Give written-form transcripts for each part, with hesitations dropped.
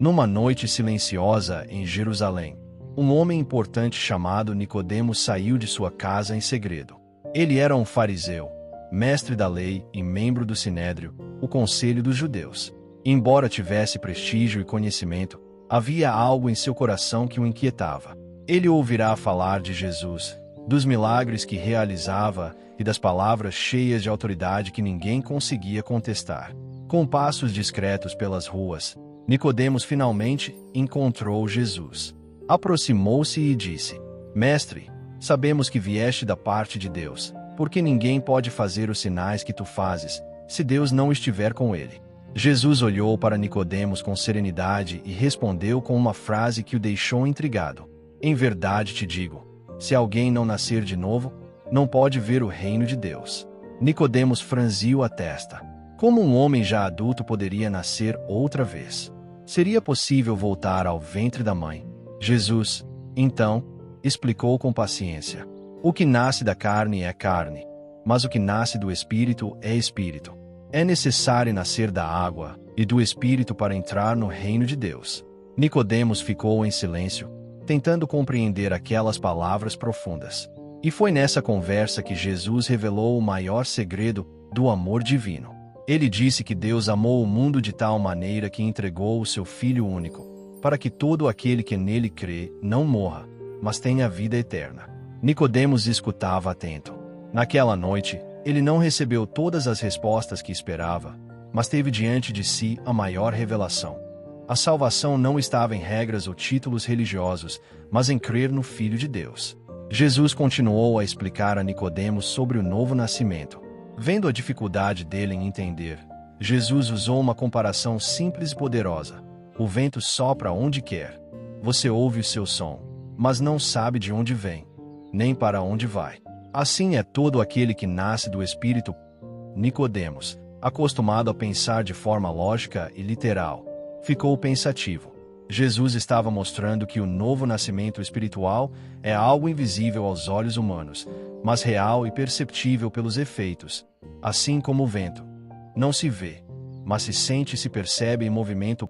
Numa noite silenciosa em Jerusalém, um homem importante chamado Nicodemos saiu de sua casa em segredo. Ele era um fariseu, mestre da lei e membro do Sinédrio, o conselho dos judeus. Embora tivesse prestígio e conhecimento, havia algo em seu coração que o inquietava. Ele ouvirá falar de Jesus, dos milagres que realizava e das palavras cheias de autoridade que ninguém conseguia contestar. Com passos discretos pelas ruas, Nicodemos finalmente encontrou Jesus. Aproximou-se e disse: Mestre, sabemos que vieste da parte de Deus, porque ninguém pode fazer os sinais que tu fazes, se Deus não estiver com ele. Jesus olhou para Nicodemos com serenidade e respondeu com uma frase que o deixou intrigado. Em verdade te digo, se alguém não nascer de novo, não pode ver o reino de Deus. Nicodemos franziu a testa. Como um homem já adulto poderia nascer outra vez? Seria possível voltar ao ventre da mãe? Jesus, então, explicou com paciência: o que nasce da carne é carne, mas o que nasce do Espírito é Espírito. É necessário nascer da água e do Espírito para entrar no reino de Deus. Nicodemos ficou em silêncio, tentando compreender aquelas palavras profundas. E foi nessa conversa que Jesus revelou o maior segredo do amor divino. Ele disse que Deus amou o mundo de tal maneira que entregou o seu Filho único, para que todo aquele que nele crê não morra, mas tenha vida eterna. Nicodemos escutava atento. Naquela noite, ele não recebeu todas as respostas que esperava, mas teve diante de si a maior revelação. A salvação não estava em regras ou títulos religiosos, mas em crer no Filho de Deus. Jesus continuou a explicar a Nicodemos sobre o novo nascimento. Vendo a dificuldade dele em entender, Jesus usou uma comparação simples e poderosa. O vento sopra onde quer. Você ouve o seu som, mas não sabe de onde vem, nem para onde vai. Assim é todo aquele que nasce do Espírito. Nicodemos, acostumado a pensar de forma lógica e literal, ficou pensativo. Jesus estava mostrando que o novo nascimento espiritual é algo invisível aos olhos humanos, mas real e perceptível pelos efeitos. Assim como o vento. Não se vê, mas se sente e se percebe em movimento.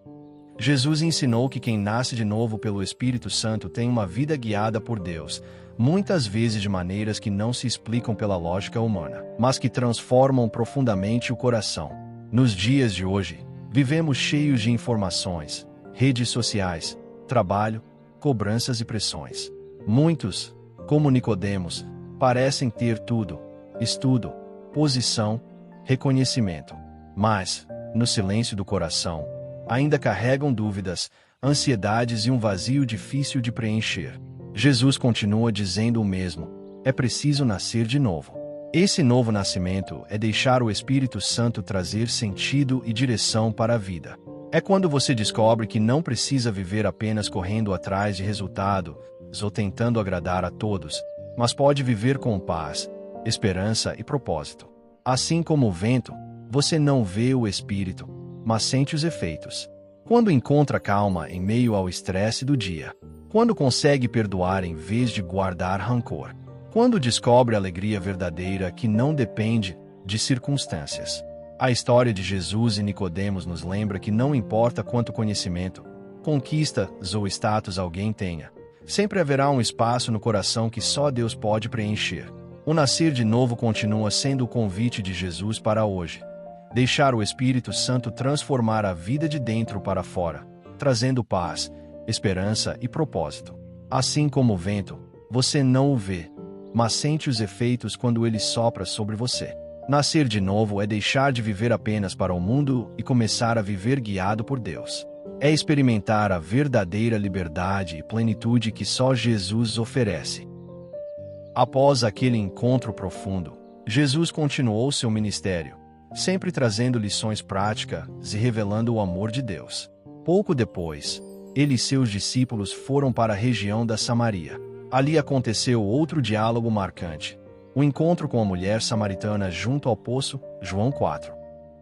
Jesus ensinou que quem nasce de novo pelo Espírito Santo tem uma vida guiada por Deus, muitas vezes de maneiras que não se explicam pela lógica humana, mas que transformam profundamente o coração. Nos dias de hoje, vivemos cheios de informações, redes sociais, trabalho, cobranças e pressões. Muitos, como Nicodemos, parecem ter tudo: estudo, posição, reconhecimento. Mas, no silêncio do coração, ainda carregam dúvidas, ansiedades e um vazio difícil de preencher. Jesus continua dizendo o mesmo: é preciso nascer de novo. Esse novo nascimento é deixar o Espírito Santo trazer sentido e direção para a vida. É quando você descobre que não precisa viver apenas correndo atrás de resultados ou tentando agradar a todos, mas pode viver com paz, esperança e propósito. Assim como o vento, você não vê o Espírito, mas sente os efeitos. Quando encontra calma em meio ao estresse do dia. Quando consegue perdoar em vez de guardar rancor. Quando descobre a alegria verdadeira que não depende de circunstâncias. A história de Jesus e Nicodemos nos lembra que não importa quanto conhecimento, conquistas ou status alguém tenha, sempre haverá um espaço no coração que só Deus pode preencher. O nascer de novo continua sendo o convite de Jesus para hoje. Deixar o Espírito Santo transformar a vida de dentro para fora, trazendo paz, esperança e propósito. Assim como o vento, você não o vê, mas sente os efeitos quando ele sopra sobre você. Nascer de novo é deixar de viver apenas para o mundo e começar a viver guiado por Deus. É experimentar a verdadeira liberdade e plenitude que só Jesus oferece. Após aquele encontro profundo, Jesus continuou seu ministério, sempre trazendo lições práticas e revelando o amor de Deus. Pouco depois, ele e seus discípulos foram para a região da Samaria. Ali aconteceu outro diálogo marcante. O encontro com a mulher samaritana junto ao poço, João 4.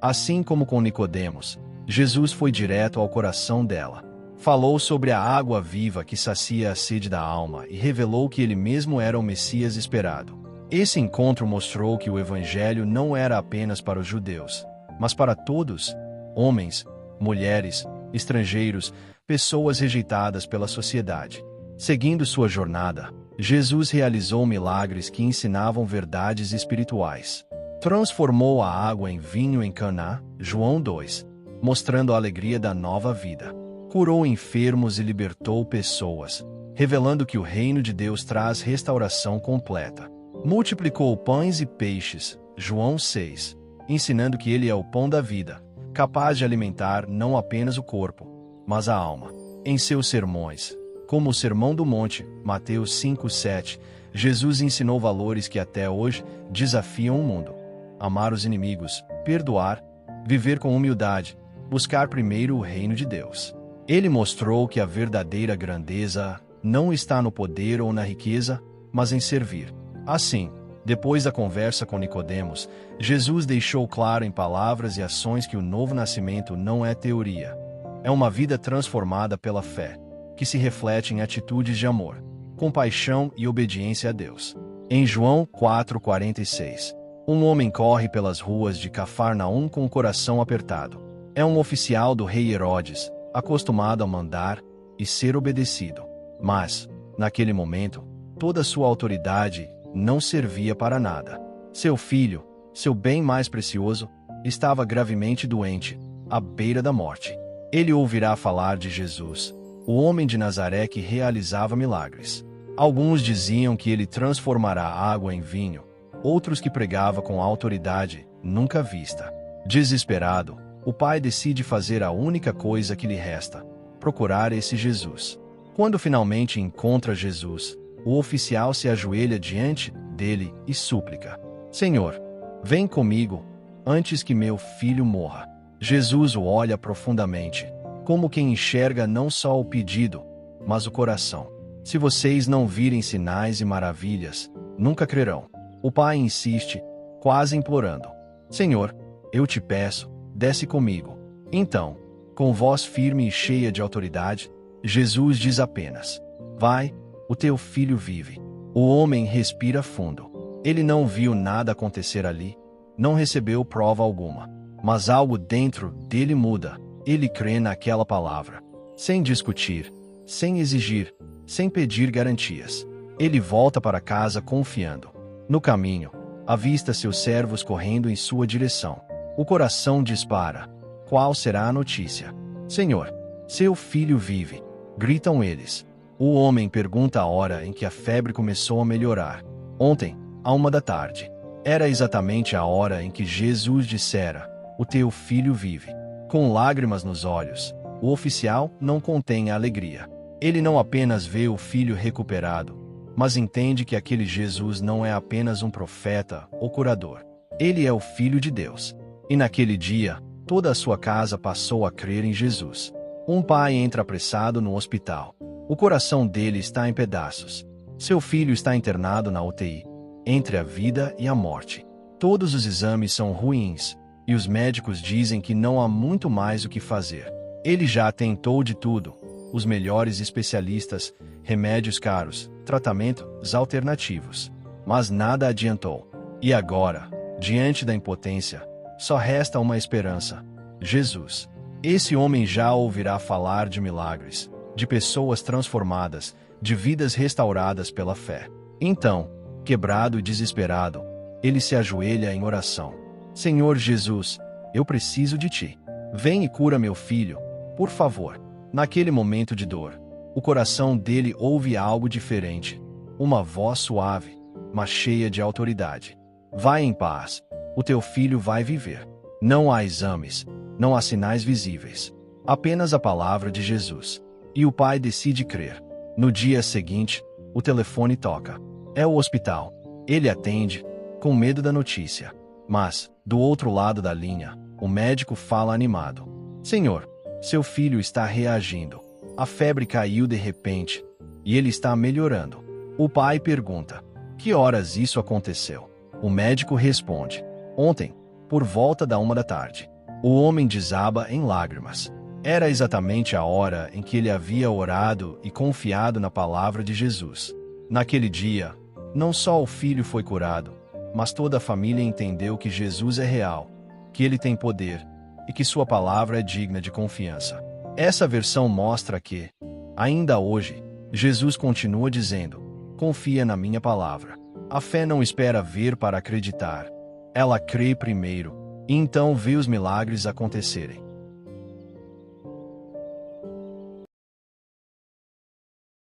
Assim como com Nicodemos, Jesus foi direto ao coração dela. Falou sobre a água viva que sacia a sede da alma e revelou que ele mesmo era o Messias esperado. Esse encontro mostrou que o Evangelho não era apenas para os judeus, mas para todos, homens, mulheres, estrangeiros, pessoas rejeitadas pela sociedade. Seguindo sua jornada, Jesus realizou milagres que ensinavam verdades espirituais. Transformou a água em vinho em Caná, João 2, mostrando a alegria da nova vida. Curou enfermos e libertou pessoas, revelando que o reino de Deus traz restauração completa. Multiplicou pães e peixes, João 6, ensinando que ele é o pão da vida, capaz de alimentar não apenas o corpo, mas a alma. Em seus sermões, como o Sermão do Monte, Mateus 5:7, Jesus ensinou valores que até hoje desafiam o mundo. Amar os inimigos, perdoar, viver com humildade, buscar primeiro o reino de Deus. Ele mostrou que a verdadeira grandeza não está no poder ou na riqueza, mas em servir. Assim, depois da conversa com Nicodemos, Jesus deixou claro em palavras e ações que o novo nascimento não é teoria. É uma vida transformada pela fé, que se reflete em atitudes de amor, compaixão e obediência a Deus. Em João 4:46, um homem corre pelas ruas de Cafarnaum com o coração apertado. É um oficial do rei Herodes, acostumado a mandar e ser obedecido. Mas, naquele momento, toda sua autoridade não servia para nada. Seu filho, seu bem mais precioso, estava gravemente doente, à beira da morte. Ele ouvirá falar de Jesus, o homem de Nazaré que realizava milagres. Alguns diziam que ele transformará água em vinho, outros que pregava com autoridade nunca vista. Desesperado, o pai decide fazer a única coisa que lhe resta: procurar esse Jesus. Quando finalmente encontra Jesus, o oficial se ajoelha diante dele e súplica: Senhor, vem comigo, antes que meu filho morra. Jesus o olha profundamente, como quem enxerga não só o pedido, mas o coração. Se vocês não virem sinais e maravilhas, nunca crerão. O pai insiste, quase implorando: Senhor, eu te peço, desce comigo. Então, com voz firme e cheia de autoridade, Jesus diz apenas: Vai, o teu filho vive. O homem respira fundo. Ele não viu nada acontecer ali, não recebeu prova alguma. Mas algo dentro dele muda. Ele crê naquela palavra. Sem discutir, sem exigir, sem pedir garantias. Ele volta para casa confiando. No caminho, avista seus servos correndo em sua direção. O coração dispara. Qual será a notícia? Senhor, seu filho vive, gritam eles. O homem pergunta a hora em que a febre começou a melhorar. Ontem, à 1 da tarde. Era exatamente a hora em que Jesus dissera: O teu filho vive. Com lágrimas nos olhos, o oficial não contém a alegria. Ele não apenas vê o filho recuperado, mas entende que aquele Jesus não é apenas um profeta ou curador. Ele é o Filho de Deus. E naquele dia, toda a sua casa passou a crer em Jesus. Um pai entra apressado no hospital. O coração dele está em pedaços. Seu filho está internado na UTI, entre a vida e a morte. Todos os exames são ruins, e os médicos dizem que não há muito mais o que fazer. Ele já tentou de tudo: os melhores especialistas, remédios caros, tratamentos alternativos. Mas nada adiantou. E agora, diante da impotência, só resta uma esperança: Jesus. Esse homem já ouvirá falar de milagres, de pessoas transformadas, de vidas restauradas pela fé. Então, quebrado e desesperado, ele se ajoelha em oração: Senhor Jesus, eu preciso de ti. Vem e cura meu filho, por favor. Naquele momento de dor, o coração dele ouve algo diferente. Uma voz suave, mas cheia de autoridade: Vai em paz, o teu filho vai viver. Não há exames, não há sinais visíveis. Apenas a palavra de Jesus. E o pai decide crer. No dia seguinte, o telefone toca. É o hospital. Ele atende, com medo da notícia. Mas, do outro lado da linha, o médico fala animado: Senhor, seu filho está reagindo. A febre caiu de repente, e ele está melhorando. O pai pergunta: Que horas isso aconteceu? O médico responde: Ontem, por volta da 1 da tarde. O homem desaba em lágrimas. Era exatamente a hora em que ele havia orado e confiado na palavra de Jesus. Naquele dia, não só o filho foi curado, mas toda a família entendeu que Jesus é real, que ele tem poder e que sua palavra é digna de confiança. Essa versão mostra que, ainda hoje, Jesus continua dizendo: confia na minha palavra. A fé não espera ver para acreditar. Ela crê primeiro, e então vê os milagres acontecerem.